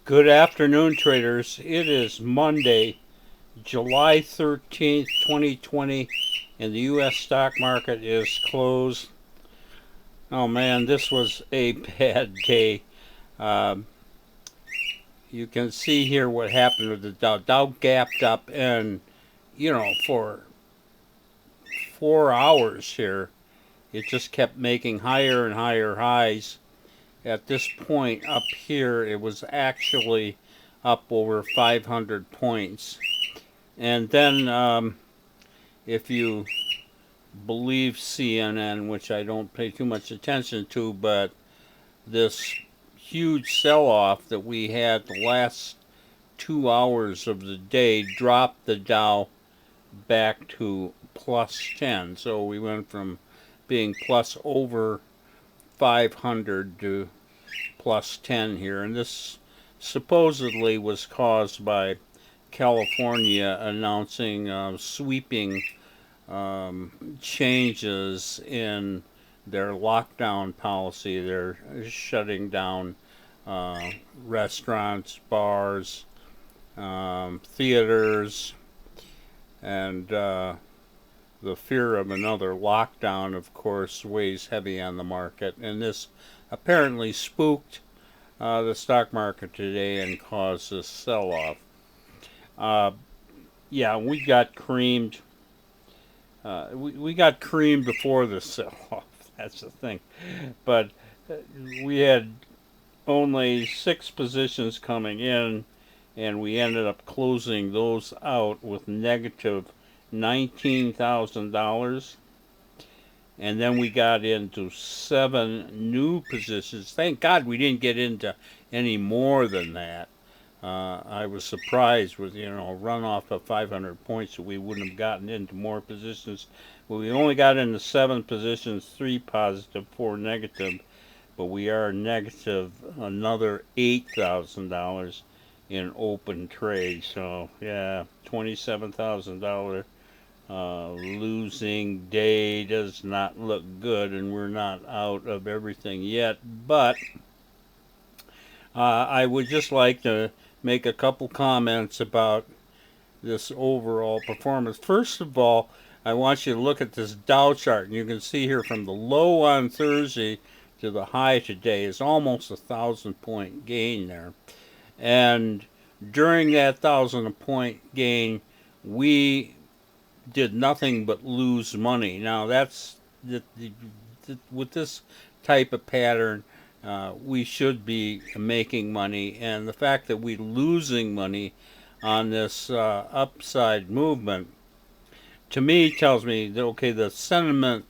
Good afternoon, traders. It is Monday, July 13th, 2020, and the U.S. stock market is closed. Oh man, this was a bad day. Um, you can see here what happened with the Dow. Dow gapped up, and for 4 hours here, it just kept making higher and higher highs. At this point up here, it was actually up over 500 points. And then, if you believe CNN, which I don't pay too much attention to, but this huge sell off that we had the last 2 hours of the day dropped the Dow back to plus 10. So we went from being plus over 500 to plus 10 here. And this supposedly was caused by California announcing sweeping changes in their lockdown policy. They're shutting down uh, restaurants, bars, theaters, and the fear of another lockdown, of course, weighs heavy on the market. And this apparently spooked the stock market today and caused this sell off. Uh, yeah, we got creamed. We got creamed before the sell off. That's the thing. But we had only 6 positions coming in, and we ended up closing those out with negative $19,000. And then we got into 7 new positions. Thank God we didn't get into any more than that. I was surprised with a runoff of 500 points that we wouldn't have gotten into more positions. But we only got into 7 positions, 3 positive, 4 negative. But we are negative another $8,000 in open trade. So yeah, $27,000 losing day does not look good, and we're not out of everything yet. But I would just like to make a couple comments about this overall performance. First of all, I want you to look at this Dow chart, and you can see here from the low on Thursday to the high today is almost 1,000 point gain there. And during that 1,000 point gain, we did nothing but lose money. Now that's with this type of pattern, we should be making money, and the fact that we're losing money on this upside movement to me tells me that okay, the sentiment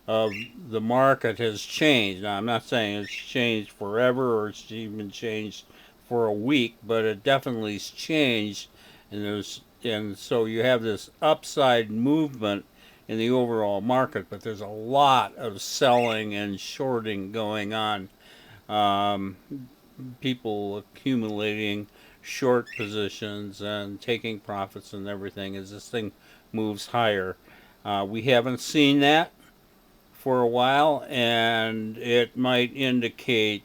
of the market has changed. Now I'm not saying it's changed forever or it's even changed for a week, but it definitely has changed, and so you have this upside movement in the overall market, but there's a lot of selling and shorting going on. Um, People accumulating short positions and taking profits and everything as this thing moves higher. We haven't seen that for a while, and it might indicate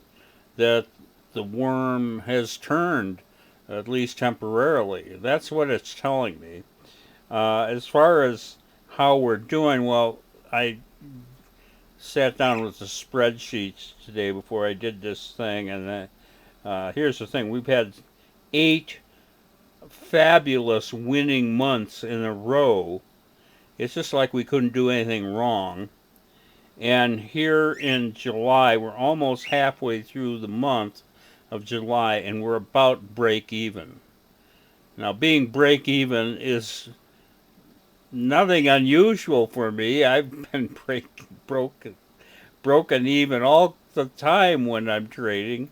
that the worm has turned, at least temporarily. That's what it's telling me. As far as how we're doing, well, I sat down with the spreadsheets today before I did this thing, and here's the thing: we've had 8 fabulous winning months in a row. It's just like we couldn't do anything wrong. And here in July, we're almost halfway through the month of July, and we're about break even. Now, being break even is nothing unusual for me. I've been broken even all the time when I'm trading,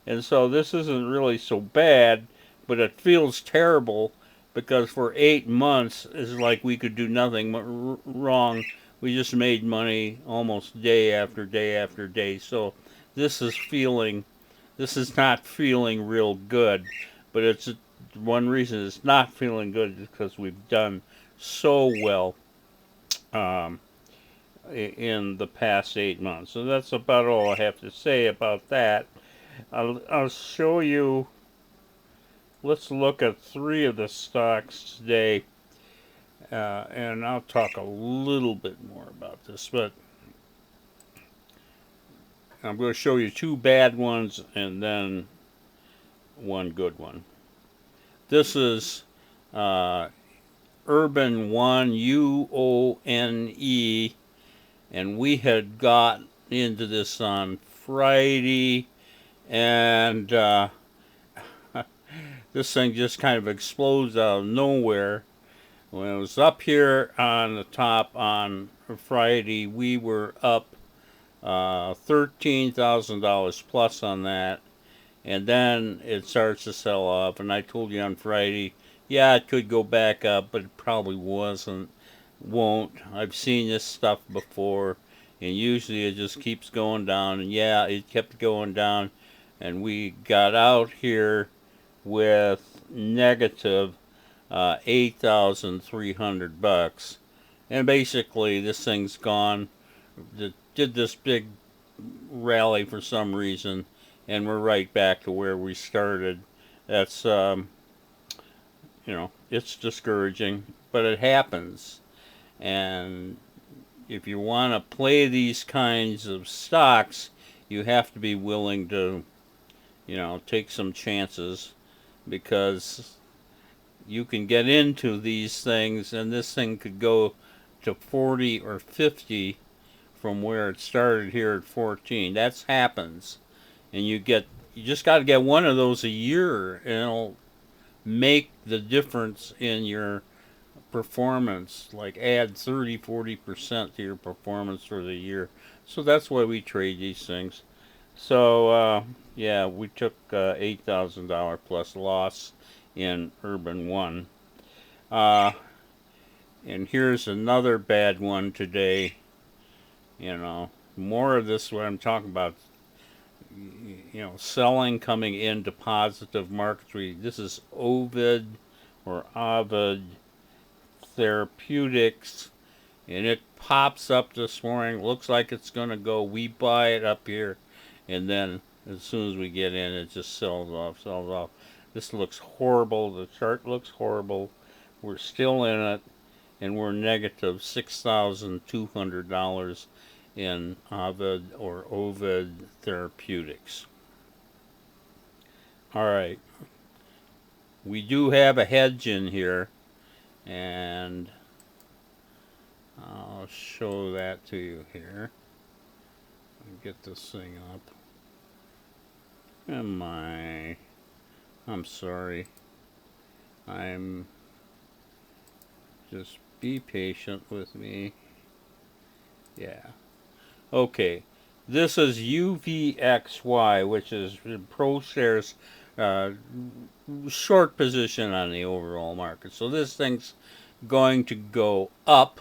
and so this isn't really so bad, but it feels terrible because for 8 months it's like we could do nothing wrong. We just made money almost day after day after day. So this is feeling, this is not feeling real good, but it's one reason it's not feeling good is because we've done so well um, in the past 8 months. So that's about all I have to say about that. I'll show you. let's look at three of the stocks today, and I'll talk a little bit more about this, but I'm going to show you two bad ones and then one good one. This is Urban One, UONE, and we had got into this on Friday, and this thing just kind of explodes out of nowhere. When it was up here on the top on Friday, we were up $13,000 plus on that, and then it starts to sell off. And I told you on Friday, yeah, it could go back up, but it probably won't. I've seen this stuff before, and usually it just keeps going down. And yeah, it kept going down, and we got out here with negative $8,300, and basically this thing's gone. It did this big rally for some reason, and we're right back to where we started. That's it's discouraging, but it happens. And if you want to play these kinds of stocks, you have to be willing to, take some chances, because you can get into these things, and this thing could go to 40 or 50 from where it started here at 14. That happens, and you just got to get one of those a year, and it'll make the difference in your performance, like add 30-40% to your performance for the year. So that's why we trade these things. So yeah, we took $8,000 plus loss in Urban One. And here's another bad one today. More of this what I'm talking about. Selling coming into positive markets. This is Ovid or Ovid Therapeutics, and it pops up this morning. Looks like it's going to go. We buy it up here, and then as soon as we get in, it just sells off. This looks horrible. The chart looks horrible. We're still in it, and we're negative $6,200 in Ovid or Ovid Therapeutics. All right. We do have a hedge in here, and I'll show that to you here. Get this thing up. I'm sorry. Just be patient with me. Yeah. Okay. This is UVXY, which is ProShares short position on the overall market. So this thing's going to go up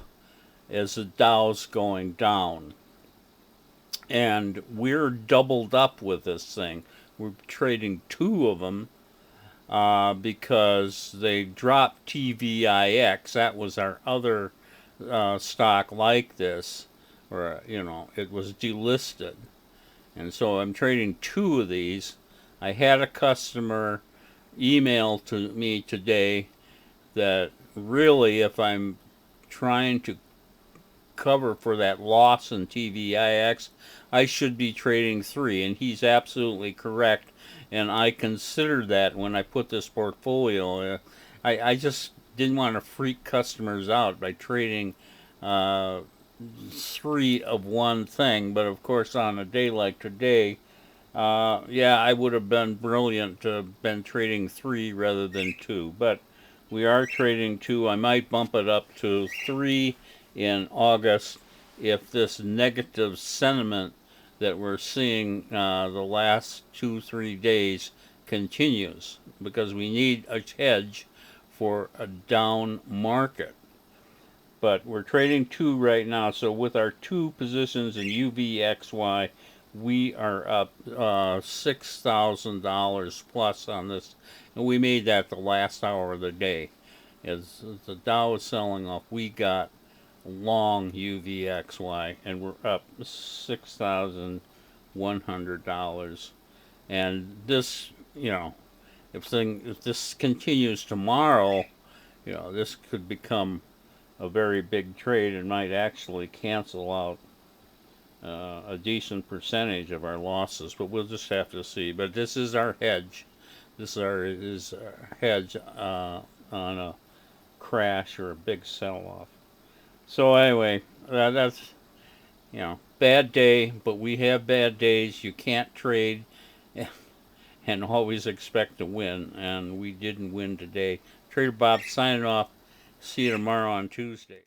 as the Dow's going down. And we're doubled up with this thing. We're trading two of them because they dropped TVIX. That was our other stock like this, or it was delisted. And so I'm trading two of these. I had a customer email to me today that really, if I'm trying to cover for that loss in TVIX, I should be trading three, and he's absolutely correct. And I considered that when I put this portfolio. I just didn't want to freak customers out by trading three of one thing. But of course, on a day like today, yeah, I would have been brilliant to have been trading three rather than two. But we are trading two. I might bump it up to three in August if this negative sentiment that we're seeing the last 2-3 days continues, because we need a hedge for a down market. But we're trading two right now, so with our two positions in UVXY, we are up $6,000 plus on this, and we made that the last hour of the day. As the Dow is selling off, we got long UVXY, and we're up $6,100. And this, if this continues tomorrow, this could become a very big trade and might actually cancel out a decent percentage of our losses. But we'll just have to see. But this is our hedge. This is our hedge on a crash or a big sell-off. So anyway, that's bad day. But we have bad days. You can't trade and always expect to win. And we didn't win today. Trader Bob signing off. See you tomorrow on Tuesday.